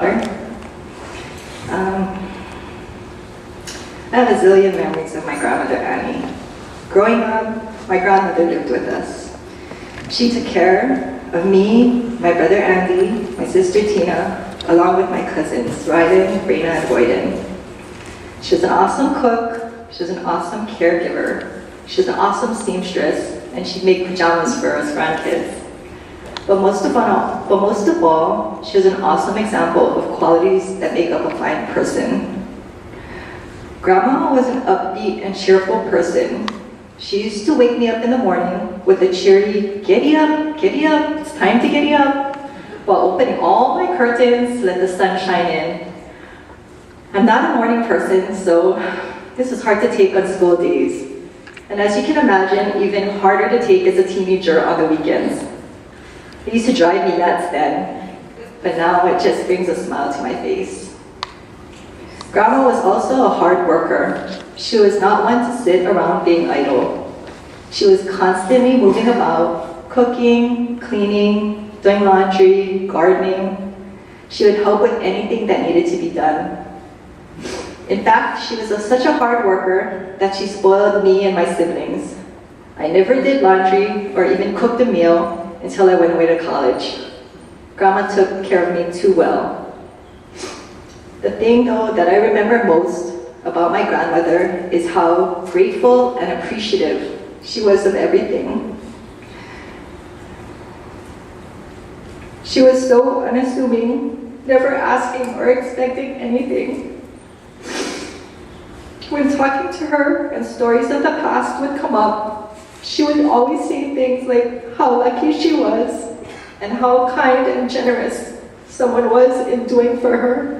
I have a zillion memories of my grandmother Annie. Growing up, my grandmother lived with us. She took care of me, my brother Andy, my sister Tina, along with my cousins Ryden, Raina, and Boyden. She was an awesome cook, she was an awesome caregiver, she was an awesome seamstress, and she'd make pajamas for us grandkids. But most of all, she was an awesome example of qualities that make up a fine person. Grandma was an upbeat and cheerful person. She used to wake me up in the morning with a cheery, "Giddy up, it's time to giddy up," while opening all my curtains to let the sun shine in. I'm not a morning person, so this was hard to take on school days. And as you can imagine, even harder to take as a teenager on the weekends. It used to drive me nuts then, but now it just brings a smile to my face. Grandma was also a hard worker. She was not one to sit around being idle. She was constantly moving about, cooking, cleaning, doing laundry, gardening. She would help with anything that needed to be done. In fact, she was such a hard worker that she spoiled me and my siblings. I never did laundry or even cooked a meal until I went away to college. Grandma took care of me too well. The thing, though, that I remember most about my grandmother is how grateful and appreciative she was of everything. She was so unassuming, never asking or expecting anything. When talking to her and stories of the past would come up, she would always say things like how lucky she was and how kind and generous someone was in doing for her.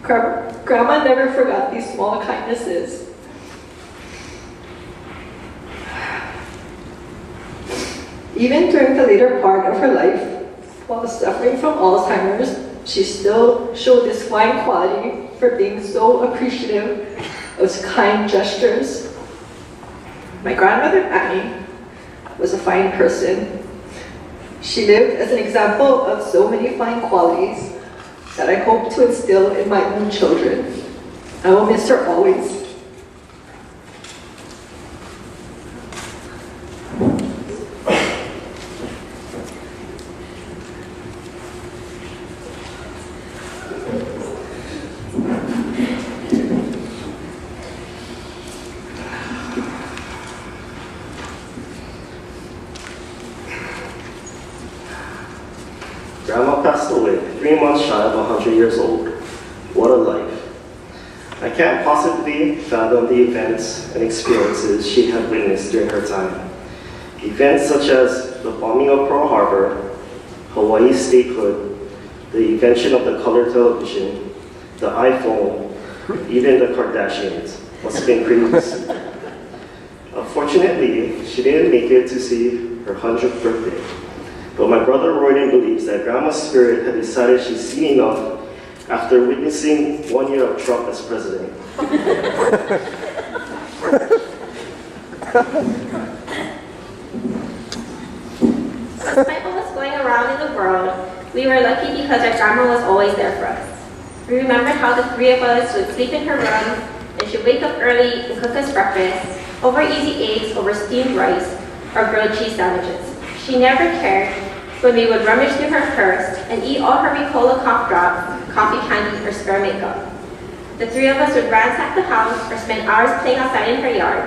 Grandma never forgot these small kindnesses. Even during the later part of her life, while suffering from Alzheimer's, she still showed this fine quality for being so appreciative of kind gestures. My grandmother Annie was a fine person. She lived as an example of so many fine qualities that I hope to instill in my own children. I will miss her always. Grandma passed away 3 months shy of 100 years old. What a life. I can't possibly fathom the events and experiences she had witnessed during her time. Events such as the bombing of Pearl Harbor, Hawaii's statehood, the invention of the color television, the iPhone, even the Kardashians must have been pretty recent. Unfortunately, she didn't make it to see her 100th birthday. But my brother Royden believes that Grandma's spirit had decided she's seen enough after witnessing 1 year of Trump as president. Despite what was going around in the world, we were lucky because our grandma was always there for us. We remember how the three of us would sleep in her room, and she'd wake up early and cook us breakfast, over easy eggs over steamed rice, or grilled cheese sandwiches. She never cared when we would rummage through her purse and eat all her Ricola cough drops, coffee candy, or spare makeup. The three of us would ransack the house or spend hours playing outside in her yard.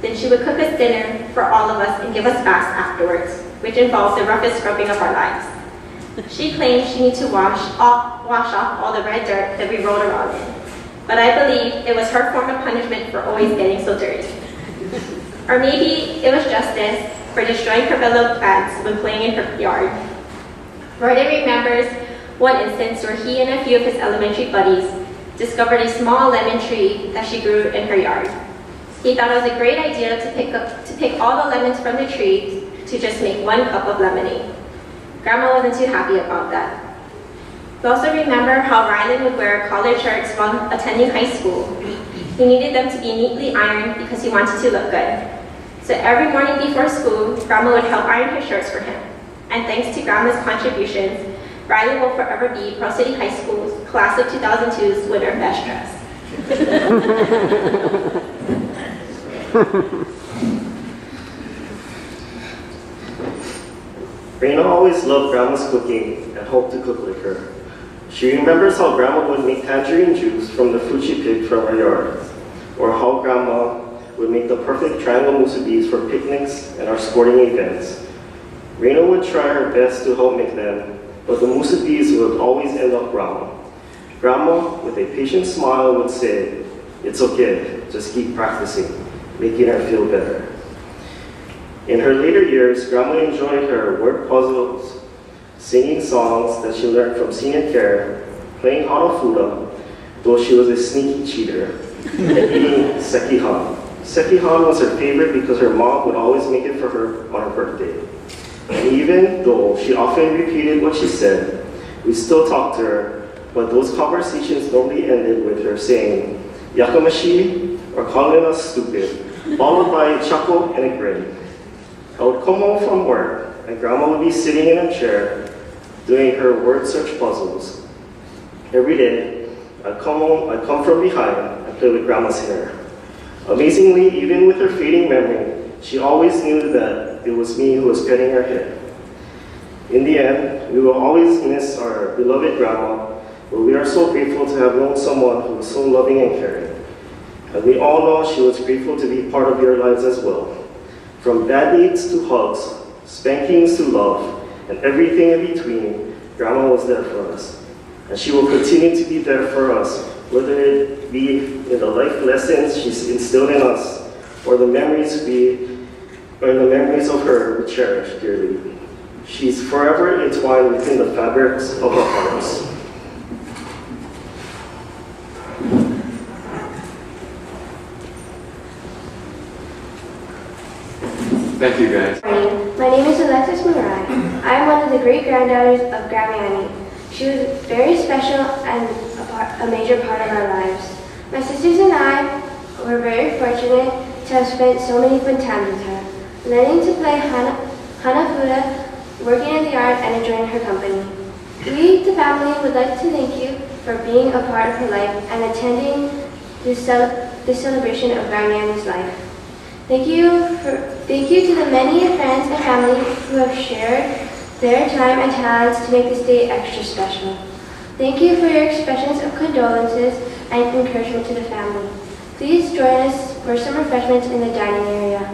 Then she would cook us dinner for all of us and give us baths afterwards, which involved the roughest scrubbing of our lives. She claimed she needed to wash off all the red dirt that we rolled around in. But I believe it was her form of punishment for always getting so dirty. Or maybe it was justice for destroying her beloved plants when playing in her yard. Royden remembers one instance where he and a few of his elementary buddies discovered a small lemon tree that she grew in her yard. He thought it was a great idea to pick all the lemons from the tree to just make 1 cup of lemonade. Grandma wasn't too happy about that. We also remember how Rylan would wear collared shirts while attending high school. He needed them to be neatly ironed because he wanted to look good. So every morning before school, Grandma would help iron his shirts for him. And thanks to Grandma's contributions, Riley will forever be Pearl City High School's class of 2002's winner of Best Dress. Raina always loved Grandma's cooking and hoped to cook like her. She remembers how Grandma would make tangerine juice from the fruit she picked from her yard, or how Grandma would make the perfect triangle musubis for picnics and our sporting events. Raina would try her best to help make them, but the musubis would always end up wrong. Grandma, with a patient smile, would say, "It's okay, just keep practicing," making her feel better. In her later years, Grandma enjoyed her word puzzles, singing songs that she learned from senior care, playing hanafuda, though she was a sneaky cheater, and eating sekihan. Sekihan was her favorite because her mom would always make it for her on her birthday. And even though she often repeated what she said, we still talked to her, but those conversations normally ended with her saying, "Yakamashi," or calling us stupid, followed by a chuckle and a grin. I would come home from work, and Grandma would be sitting in a chair doing her word search puzzles. Every day, I'd come from behind and play with Grandma's hair. Amazingly, even with her fading memory, she always knew that it was me who was petting her head. In the end, we will always miss our beloved Grandma, but we are so grateful to have known someone who was so loving and caring. And we all know she was grateful to be part of your lives as well. From bad dates to hugs, spankings to love, and everything in between, Grandma was there for us. And she will continue to be there for us, whether it be in the life lessons she's instilled in us, or the memories of her we cherish dearly. She's forever entwined within the fabrics of our hearts. Thank you, guys. My name is Alexis Murai. I am one of the great-granddaughters of Grandma Annie. She was very special and a major part of our lives. My sisters and I were very fortunate to have spent so many fun times with her, learning to play hanafuda, working in the yard, and enjoying her company. We, the family, would like to thank you for being a part of her life and attending this celebration of Grandma Annie's life. Thank you to the many friends and family who have shared their time and talents to make this day extra special. Thank you for your expressions of condolences and encouragement to the family. Please join us for some refreshments in the dining area.